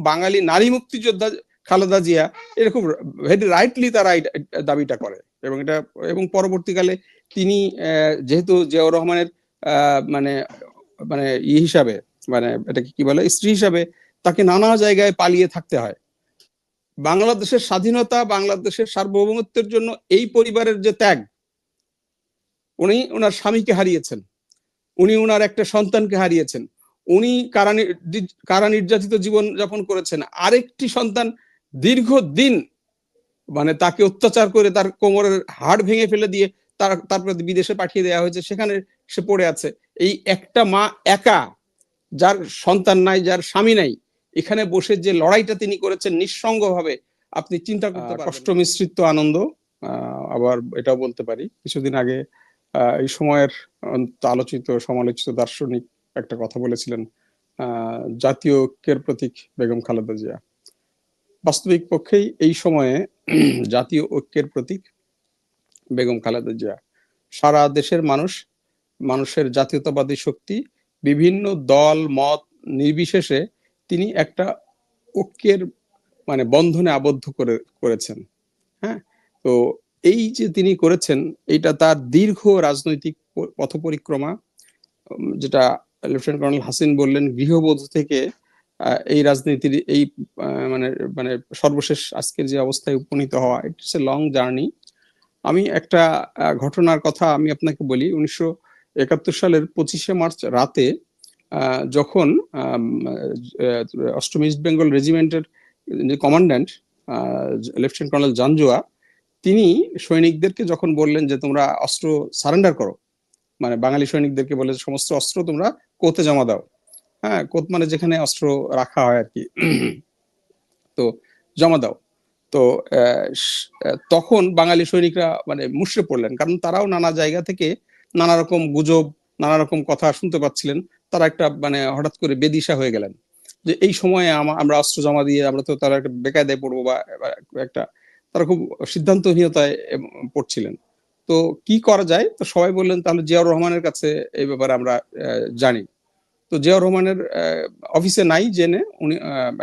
বাঙালি নারী মুক্তিযোদ্ধা খালেদা জিয়া, এরকম ভেরি রাইটলি তারা দাবিটা করে। এবং পরবর্তীকালে তিনি যেহেতু জিয়াউর রহমানের মানে মানে হিসাবে, মানে এটাকে কি বলে, স্ত্রী হিসাবে তাকে নানা জায়গায় পালিয়ে থাকতে হয়। বাংলাদেশের স্বাধীনতা, বাংলাদেশের সার্বভৌমত্বের জন্য এই পরিবারের যে ত্যাগ, উনি ওনার স্বামীকে হারিয়েছেন, উনি ওনার একটা সন্তানকে হারিয়েছেন, উনি কারা নির্যাতিত জীবন যাপন করেছেন, আরেকটি সন্তান দীর্ঘদিন মানে তাকে অত্যাচার করে তার কোমরের হাড় ভেঙে ফেলে দিয়ে তারপরে বিদেশে পাঠিয়ে দেওয়া হয়েছে, সেখানে সে পড়ে আছে। এই একটা মা একা, যার সন্তান নাই, যার স্বামী নাই, এখানে বসে যে লড়াইটা তিনি করেছেন নিঃসঙ্গ ভাবে, আপনি চিন্তা করতে পারেন। কষ্ট মিশ্রিত আনন্দ। আবার এটাও বলতে পারি, কিছুদিন আগে এই সময়ের আলোচিত সমালোচিত দার্শনিক একটা কথা বলেছিলেন, জাতীয় ঐক্যের প্রতীক বেগম খালেদা জিয়া। বাস্তবিক পক্ষেই এই সময়ে জাতীয় ঐক্যের প্রতীক বেগম খালেদা জিয়া। সারা দেশের মানুষের জাতীয়তাবাদী শক্তি, বিভিন্ন দল মত নির্বিশেষে তিনি একটা ঐক্যের মানে বন্ধনে আবদ্ধ করেছেন। হ্যাঁ, তো এই যে তিনি করেছেন, এটা তার দীর্ঘ রাজনৈতিক পথ পরিক্রমা, যেটা লেফটেন্যান্ট কর্নেল হাসিন বললেন, গৃহবধূ থেকে এই রাজনীতির এই মানে সর্বশেষ আজকের যে অবস্থায় উপনীত হওয়া, ইটস এ লং জার্নি। আমি একটা ঘটনার কথা আমি আপনাকে বলি। 1971 সালের 25শে মার্চ রাতে যখন 8ম ইস্ট বেঙ্গল রেজিমেন্টের যে কমান্ড্যান্ট লেফটেন্যান্ট কর্নেল জাঞ্জুয়া, তিনি সৈনিকদেরকে যখন বললেন যে তোমরা অস্ত্র সারেন্ডার করো, মানে বাঙালি সৈনিকদেরকে বলে সমস্ত অস্ত্র তোমরা কোর্টে জমা দাও। হ্যাঁ, কোর্ট মানে যেখানে অস্ত্র রাখা হয় আর কি, তো জমা দাও। তো তখন বাঙালি সৈনিকরা মানে মুষড়ে পড়লেন, কারণ তারাও নানা জায়গা থেকে নানা রকম গুজব, নানা রকম কথা শুনতে পাচ্ছিলেন। তারা একটা মানে হঠাৎ করে বেদিশা হয়ে গেলেন যে এই সময়ে আমরা অস্ত্র জমা দিয়ে আমরা তো তারা একটা বেকায়দায় পড়বো, বা একটা তারা খুব সিদ্ধান্তহীনতায় পড়ছিলেন। তো কি করা যায়? তো সবাই বললেন তাহলে জিয়াউর রহমানের কাছে এই ব্যাপারে আমরা জানি। তো জিয়াউর রহমানের অফিসে নাই জেনে উনি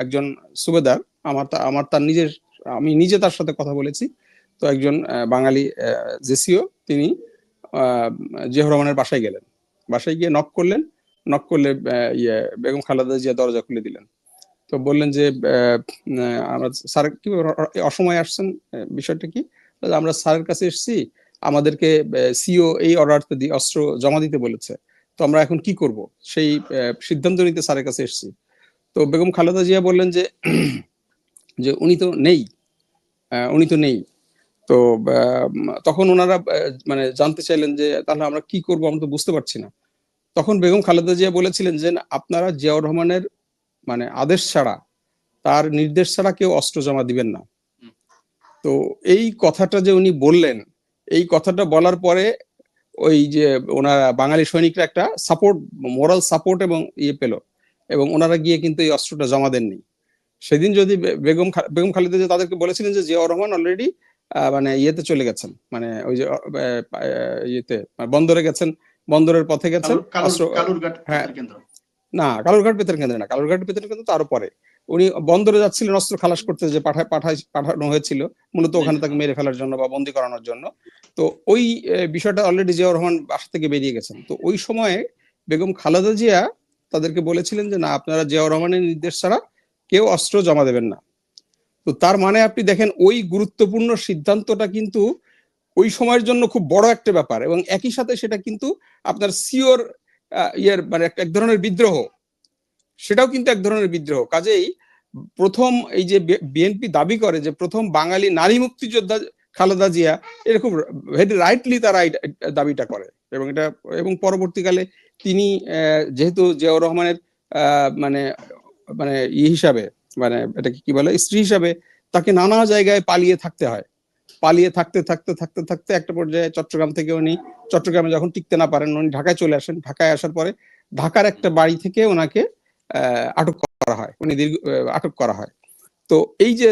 একজন সুবেদার, আমি নিজে তার সাথে কথা বলেছি, তো একজন বাঙালি জেসিও, তিনি জিয়াউর রহমানের বাসায় গেলেন। বাসায় গিয়ে নক করলে বেগম খালেদা জিয়া দরজা খুলে দিলেন। তো বললেন যে আমরা স্যার কি অসময়ে আসছেন, বিষয়টা কি? আমরা স্যারের কাছে এসেছি, আমাদেরকে সিও এই অর্ডারটা দিয়ে অস্ত্র জমা দিতে বলেছে, তো আমরা এখন কি করব সেই সিদ্ধান্ত নিতে স্যারের কাছে এসেছি। তো বেগম খালেদা জিয়া বললেন যে উনি তো নেই। তো তখন ওনারা মানে জানতে চাইলেন যে তাহলে আমরা কি করব, আমরা তো বুঝতে পারছি না। তখন বেগম খালেদা জিয়া বলেছিলেন যে আপনারা জিয়াউর রহমানের মানে আদেশ ছাড়া, তার নির্দেশ ছাড়া কেউ অস্ত্র জমা দিবেন না। তো এই কথাটা যে উনি বললেন, এই কথাটা বলার পরে ওই যে ওনারা বাঙালি সৈনিকরা একটা সাপোর্ট, মোরাল সাপোর্ট এবং পেল, এবং ওনারা গিয়ে কিন্তু এই অস্ত্রটা জমা দেননি। সেদিন যদি বেগম খালেদা জিয়া তাদেরকে বলেছিলেন যে জিয়াউর রহমান অলরেডি মানে ইয়েতে চলে গেছেন, মানে ওই যে ইয়েতে বন্দরে গেছেন, বন্দরের পথে গেছেন। হ্যাঁ, না কালুরঘাট বেতার কেন্দ্রে না, কালুরঘাট বেতার কেন্দ্র তো আরো পরে। উনি বন্দরে যাচ্ছিলেন অস্ত্র খালাস করতে, যে পাঠানো হয়েছিল মূলত ওখানে তাকে মেরে ফেলার জন্য বা বন্দী করানোর জন্য। তো ওই বিষয়টা অলরেডি জিয়াউর রহমান বাসা থেকে বেরিয়ে গেছেন। তো ওই সময়ে বেগম খালেদা জিয়া তাদেরকে বলেছিলেন যে না, আপনারা জিয়াউর রহমানের নির্দেশ ছাড়া কেউ অস্ত্র জমা দেবেন না। তো তার মানে আপনি দেখেন ওই গুরুত্বপূর্ণ সিদ্ধান্তটা কিন্তু ওই সময়ের জন্য খুব বড় একটা ব্যাপার, এবং একই সাথে সেটা কিন্তু আপনার সিওর মানে এক ধরনের বিদ্রোহ, সেটাও কিন্তু এক ধরনের বিদ্রোহ। কাজেই প্রথম এই যে বিএনপি দাবি করে যে প্রথম বাঙালি নারী মুক্তিযোদ্ধা খালেদা জিয়া, এরকম ভেরি রাইটলি তারা দাবিটা করে। এবং পরবর্তীকালে তিনি যেহেতু জিয়াউর রহমানের মানে মানে হিসাবে, মানে এটাকে কি বলে, স্ত্রী হিসাবে তাকে নানা জায়গায় পালিয়ে থাকতে হয়। পালিয়ে থাকতে থাকতে থাকতে থাকতে একটা পর্যায়ে চট্টগ্রাম থেকে উনি, চট্টগ্রামে যখন টিকতে না পারেন, উনি ঢাকায় চলে আসেন। ঢাকায় আসার পরে ঢাকার একটা বাড়ি থেকে ওনাকে আটক করা হয়। তো এই যে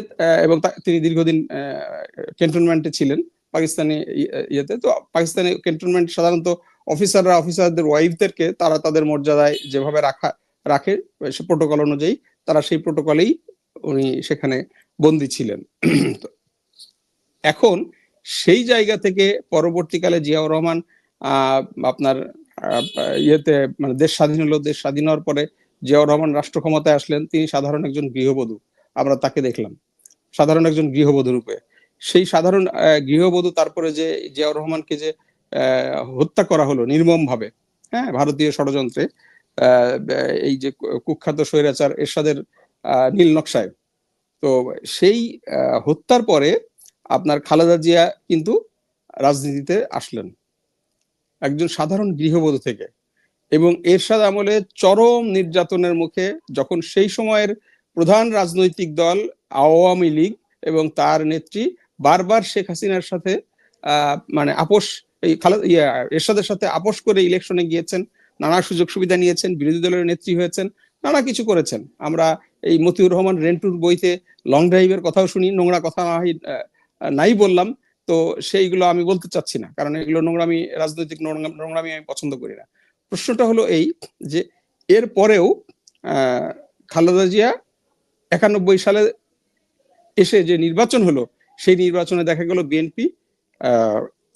এবং তিনি দীর্ঘদিন ক্যান্টনমেন্টে ছিলেন পাকিস্তানি ইয়েতে। তো পাকিস্তানি ক্যান্টনমেন্ট সাধারণত অফিসারদের ওয়াইফদেরকে তারা তাদের মর্যাদায় যেভাবে রাখে প্রোটোকল অনুযায়ী তারা সেই প্রোটোকলেই উনি সেখানে বন্দী ছিলেন। এখন সেই জায়গা থেকে পরবর্তীকালে জিয়াউর রহমান আপনার ইয়েতে মানে দেশ স্বাধীন হলো, দেশ স্বাধীন হওয়ার পরে জিয়াউর রহমান রাষ্ট্র ক্ষমতায় আসলেন, তিনি সাধারণ একজন গৃহবধূ, আমরা তাকে দেখলাম সাধারণ একজন গৃহবধূ রূপে। সেই সাধারণ গৃহবধূ তারপরে যে জিয়াউর রহমানকে যে হত্যা করা হলো নির্মম ভাবে, হ্যাঁ, ভারতীয় ষড়যন্ত্রে, এই যে কুখ্যাত স্বৈরাচার এরশাদের নীল নকশায়। তো সেই হত্যার পরে আপনার খালেদা জিয়া কিন্তু রাজনীতিতে আসলেন একজন সাধারণ গৃহবধূ থেকে, এবং এরশাদ আমলে চরম নির্যাতনের মুখে যখন সেই সময়ের প্রধান রাজনৈতিক দল আওয়ামী লীগ এবং তার নেত্রী বারবার শেখ হাসিনার সাথে মানে আপোষ, এই এরশাদের সাথে আপোষ করে ইলেকশনে গিয়েছেন, নানা সুযোগ সুবিধা নিয়েছেন, বিরোধী দলের নেত্রী হয়েছেন, নানা কিছু করেছেন। আমরা এই মতিউর রহমান রেন্টুর বইতে লং ড্রাইভের কথাও শুনি, নোংরা কথা নাই বললাম, তো সেইগুলো আমি বলতে চাচ্ছি না, কারণ এগুলো নোংরামি, রাজনৈতিক নোংরামি আমি পছন্দ করি না। প্রশ্নটা হলো এই যে এর পরেও খালেদা জিয়া 91 সালে এসে যে নির্বাচন হলো, সেই নির্বাচনে দেখা গেল বিএনপি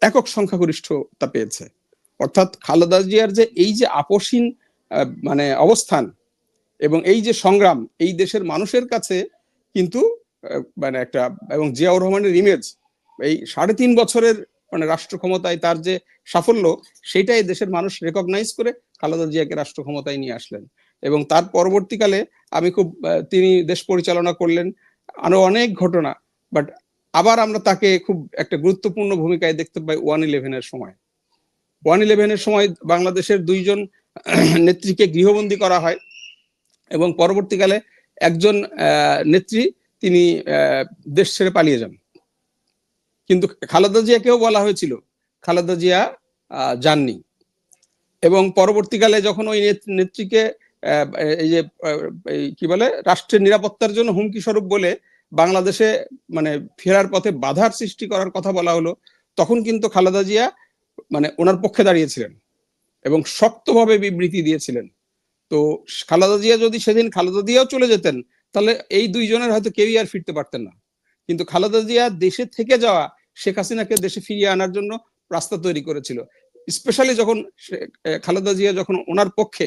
একক সংখ্যাগরিষ্ঠতা পেয়েছে। অর্থাৎ খালেদা জিয়ার যে এই যে আপোষহীন মানে অবস্থান এবং এই যে সংগ্রাম, এই দেশের মানুষের কাছে কিন্তু মানে একটা, এবং জিয়াউর রহমানের ইমেজ, এই 3.5 বছরের মানে রাষ্ট্র ক্ষমতায় তার যে সাফল্য, সেটাই দেশের মানুষ রেকগনাইজ করে খালেদা জিয়াকে রাষ্ট্র ক্ষমতায় নিয়ে আসলেন। এবং তার পরবর্তীকালে আমি খুব, তিনি দেশ পরিচালনা করলেন, আরো অনেক ঘটনা, বাট আবার আমরা তাকে খুব একটা গুরুত্বপূর্ণ ভূমিকায় দেখতে পাই 1/11-এর সময়। 1/11-এর সময় বাংলাদেশের 2 জন নেত্রীকে গৃহবন্দী করা হয়, এবং পরবর্তীকালে একজন নেত্রী তিনি দেশ ছেড়ে পালিয়ে যান। কিন্তু খালেদা জিয়াকেও বলা হয়েছিল, খালেদা জিয়া যাননি। এবং পরবর্তীকালে যখন ওই নেত্রীকে এই যে কি বলে রাষ্ট্রের নিরাপত্তার জন্য হুমকি স্বরূপ বলে বাংলাদেশে মানে ফেরার পথে বাধার সৃষ্টি করার কথা বলা হলো, তখন কিন্তু খালেদা জিয়া মানে ওনার পক্ষে দাঁড়িয়েছিলেন এবং শক্তভাবে বিবৃতি দিয়েছিলেন। তো খালেদা জিয়া যদি সেদিন খালেদা জিয়াও চলে যেতেন, তাহলে এই 2 জনের হয়তো কেউই আর ফিরতে পারতেন না। কিন্তু খালেদা জিয়া দেশে থেকে যাওয়া শেখ হাসিনাকে দেশে ফিরিয়ে আনার জন্য রাস্তা তৈরি করেছিল। স্পেশালি যখন খালেদা জিয়া যখন ওনার পক্ষে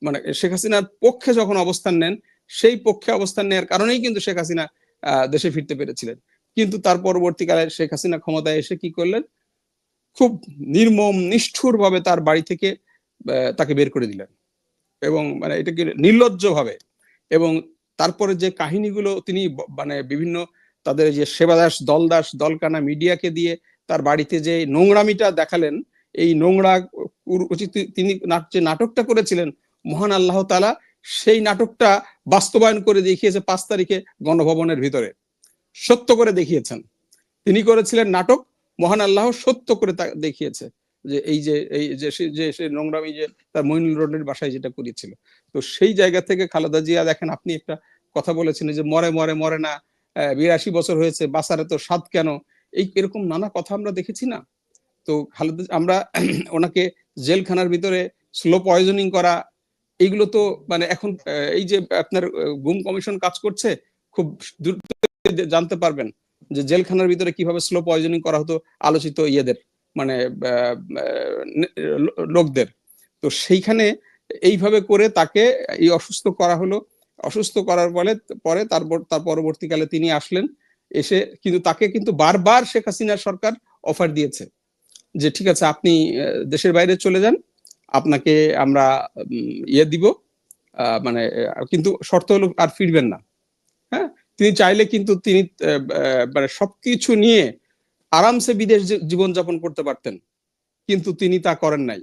মানে শেখ হাসিনার পক্ষে যখন অবস্থান নেন, সেই পক্ষে অবস্থান নেওয়ার কারণেই কিন্তু শেখ হাসিনা দেশে ফিরতে পেরেছিলেন। কিন্তু তার পরবর্তীকালে শেখ হাসিনা ক্ষমতায় এসে কি করলেন, খুব নির্মম নিষ্ঠুর ভাবে তার বাড়ি থেকে তাকে বের করে দিলেন, এবং মানে এটাকে নির্লজ্জ ভাবে। এবং তারপরে যে কাহিনীগুলো তিনি মানে বিভিন্ন তাদের যে সেবাদাস দলদাস দলকানা মিডিয়াকে দিয়ে তার বাড়িতে যে নোংরামিটা দেখালেন, এই নোংরা তিনি যে নাটকটা করেছিলেন, মহান আল্লাহ তাআলা সেই নাটকটা বাস্তবায়ন করে দেখিয়েছে 5 তারিখে গণভবনের ভিতরে, সত্য করে দেখিয়েছেন। তিনি করেছিলেন নাটক, মহান আল্লাহ সত্য করে দেখিয়েছে যে এই যে সে নোংরামি যে তার মইনুল রোডের বাসায় যেটা করেছিল। তো সেই জায়গা থেকে খালেদা জিয়া, দেখেন আপনি একটা কথা বলেছেন যে মরে মরে মরে না, 82 বছর হয়েছে, বাঁচারে তো স্বাদ কেন, এই এরকম নানা কথা আমরা দেখেছি না। তো খালেদা, আমরা ওনাকে জেলখানার ভিতরে স্লো পয়জনিং করা, এইগুলো তো মানে এখন এই যে আপনার গুম কমিশন কাজ করছে, খুব দ্রুত জানতে পারবেন যে জেলখানার ভিতরে কিভাবে স্লো পয়জনিং করা হতো আলোচিত ইয়েদের মানে লোকদের। তো সেইখানে এইভাবে করে তাকে এই অসুস্থ করা হলো। অসুস্থ করার পরে তার পরবর্তীকালে তিনি আসলেন, এসে কিন্তু তাকে কিন্তু বারবার শেখ হাসিনার সরকার অফার দিয়েছে যে ঠিক আছে আপনি দেশের বাইরে চলে যান, আপনাকে আমরা ইয়ে দিব, মানে কিন্তু শর্ত হলো আর ফিরবেন না। হ্যাঁ, তিনি চাইলে কিন্তু তিনি মানে সবকিছু নিয়ে আরামসে বিদেশ জীবনযাপন করতে পারতেন, কিন্তু তিনি তা করেন নাই।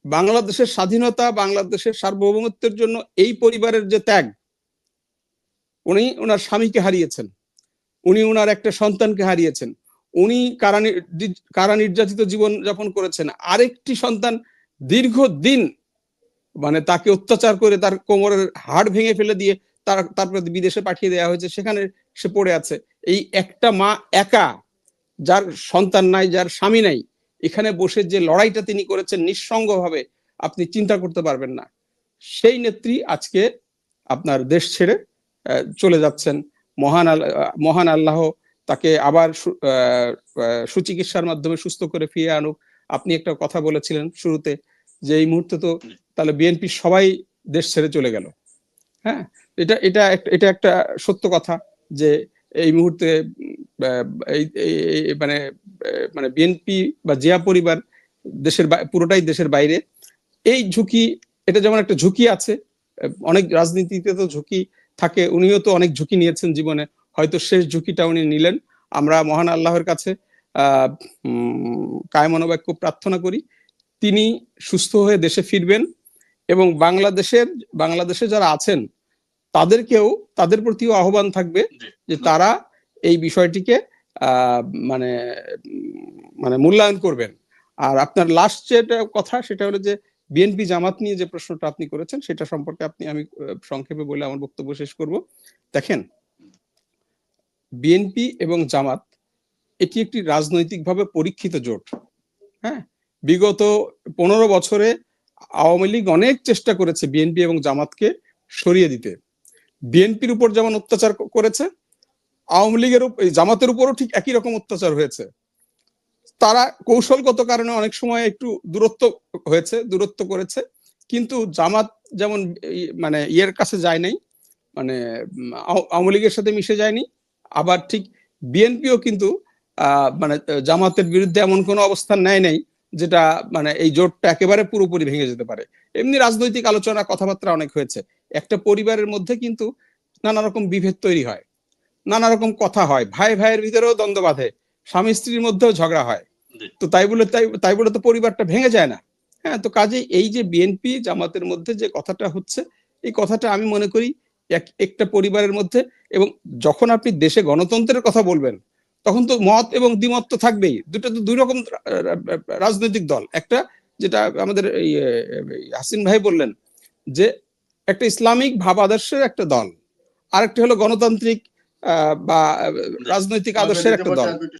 বাংলাদেশের স্বাধীনতা, বাংলাদেশের সার্বভৌমত্বের জন্য এই পরিবারের যে ত্যাগ, উনি ওনার স্বামীকে হারিয়েছেন, উনি ওনার একটা সন্তানকে হারিয়েছেন, উনি কারা নির্যাতিত জীবন যাপন করেছেন, আরেকটি সন্তান দীর্ঘদিন মানে তাকে অত্যাচার করে তার কোমরের হাড় ভেঙে ফেলে দিয়ে তারপরে বিদেশে পাঠিয়ে দেওয়া হয়েছে, সেখানে সে পড়ে আছে। এই একটা মা একা, যার সন্তান নাই, যার স্বামী নাই, এখানে বসে যে লড়াইটা তিনি করেছেন নিঃসঙ্গ ভাবে, আপনি চিন্তা করতে পারবেন না। সেই নেত্রী আজকে আপনার দেশ ছেড়ে চলে যাচ্ছেন। মহান আল্লাহ তাকে আবার সুচিকিৎসার মাধ্যমে সুস্থ করে ফিরে আনুক। আপনি একটা কথা বলেছিলেন শুরুতে যে এই মুহূর্তে তো তাহলে বিএনপি সবাই দেশ ছেড়ে চলে গেল। হ্যাঁ, এটা একটা সত্য কথা যে এই মুহূর্তে মানে মানে বিএনপি বা জিয়া পরিবার পুরোটাই দেশের বাইরে। এই ঝুঁকি, এটা যেমন একটা ঝুঁকি আছে, অনেক রাজনীতিতে তো ঝুঁকি থাকে, উনিও তো অনেক ঝুঁকি নিয়েছেন জীবনে, হয়তো শেষ ঝুঁকিটা উনি নিলেন। আমরা মহান আল্লাহর কাছে কায়মনোবাক্য প্রার্থনা করি তিনি সুস্থ হয়ে দেশে ফিরবেন এবং বাংলাদেশে যারা আছেন তাদেরকেও, তাদের প্রতিও আহ্বান থাকবে যে তারা এই বিষয়টিকে মানে মানে মূল্যায়ন করবেন। আর আপনার লাস্ট যেটা কথা সেটা হলো যে বিএনপি জামাত নিয়ে যে প্রশ্নটা আপনি করেছেন সেটা সম্পর্কে আমি সংক্ষেপে বলে আমার বক্তব্য শেষ করব। দেখেন, বিএনপি এবং জামাত এটি একটি রাজনৈতিকভাবে পরীক্ষিত জোট। হ্যাঁ, বিগত 15 বছরে আওয়ামী লীগ অনেক চেষ্টা করেছে বিএনপি এবং জামাতকে সরিয়ে দিতে। বিএনপির উপর যেমন অত্যাচার করেছে, আওয়ামী লীগের জামাতের উপরও ঠিক একই রকম অত্যাচার হয়েছে। তারা কৌশলগত কারণে অনেক সময় একটু দূরত্ব করেছে, কিন্তু জামাত যেমন মানে ইয়ের কাছে যায় নাই, মানে আওয়ামী লীগের সাথে মিশে যায়নি, আবার ঠিক বিএনপিও কিন্তু মানে জামাতের বিরুদ্ধে এমন কোনো অবস্থান নেয় নাই যেটা মানে এই জোটটা একেবারে পুরোপুরি ভেঙে যেতে পারে। এমনি রাজনৈতিক আলোচনা কথাবার্তা অনেক হয়েছে। একটা পরিবারের মধ্যে কিন্তু নানা রকম বিভেদ তৈরি হয়, নানা রকম কথা হয়, ভাই ভাইয়ের ভিতরেও দ্বন্দ্ব বাঁধে, স্বামী স্ত্রীর মধ্যেও ঝগড়া হয়। তো তাই বলে তো পরিবারটা ভেঙে যায় না। হ্যাঁ, তো কাজে এই যে বিএনপি জামাতের মধ্যে যে কথাটা হচ্ছে, এই কথাটা আমি মনে করি একটা পরিবারের মধ্যে। এবং যখন আপনি দেশে গণতন্ত্রের কথা বলবেন তখন তো মত এবং দ্বিমত তো থাকবেই। দুই রকম রাজনৈতিক দল, একটা যেটা আমাদের হাসিন ভাই বললেন যে একটা ইসলামিক ভাব আদর্শের একটা দল, আরেকটা হলো গণতান্ত্রিক বা রাজনৈতিক আদর্শের একটা দল।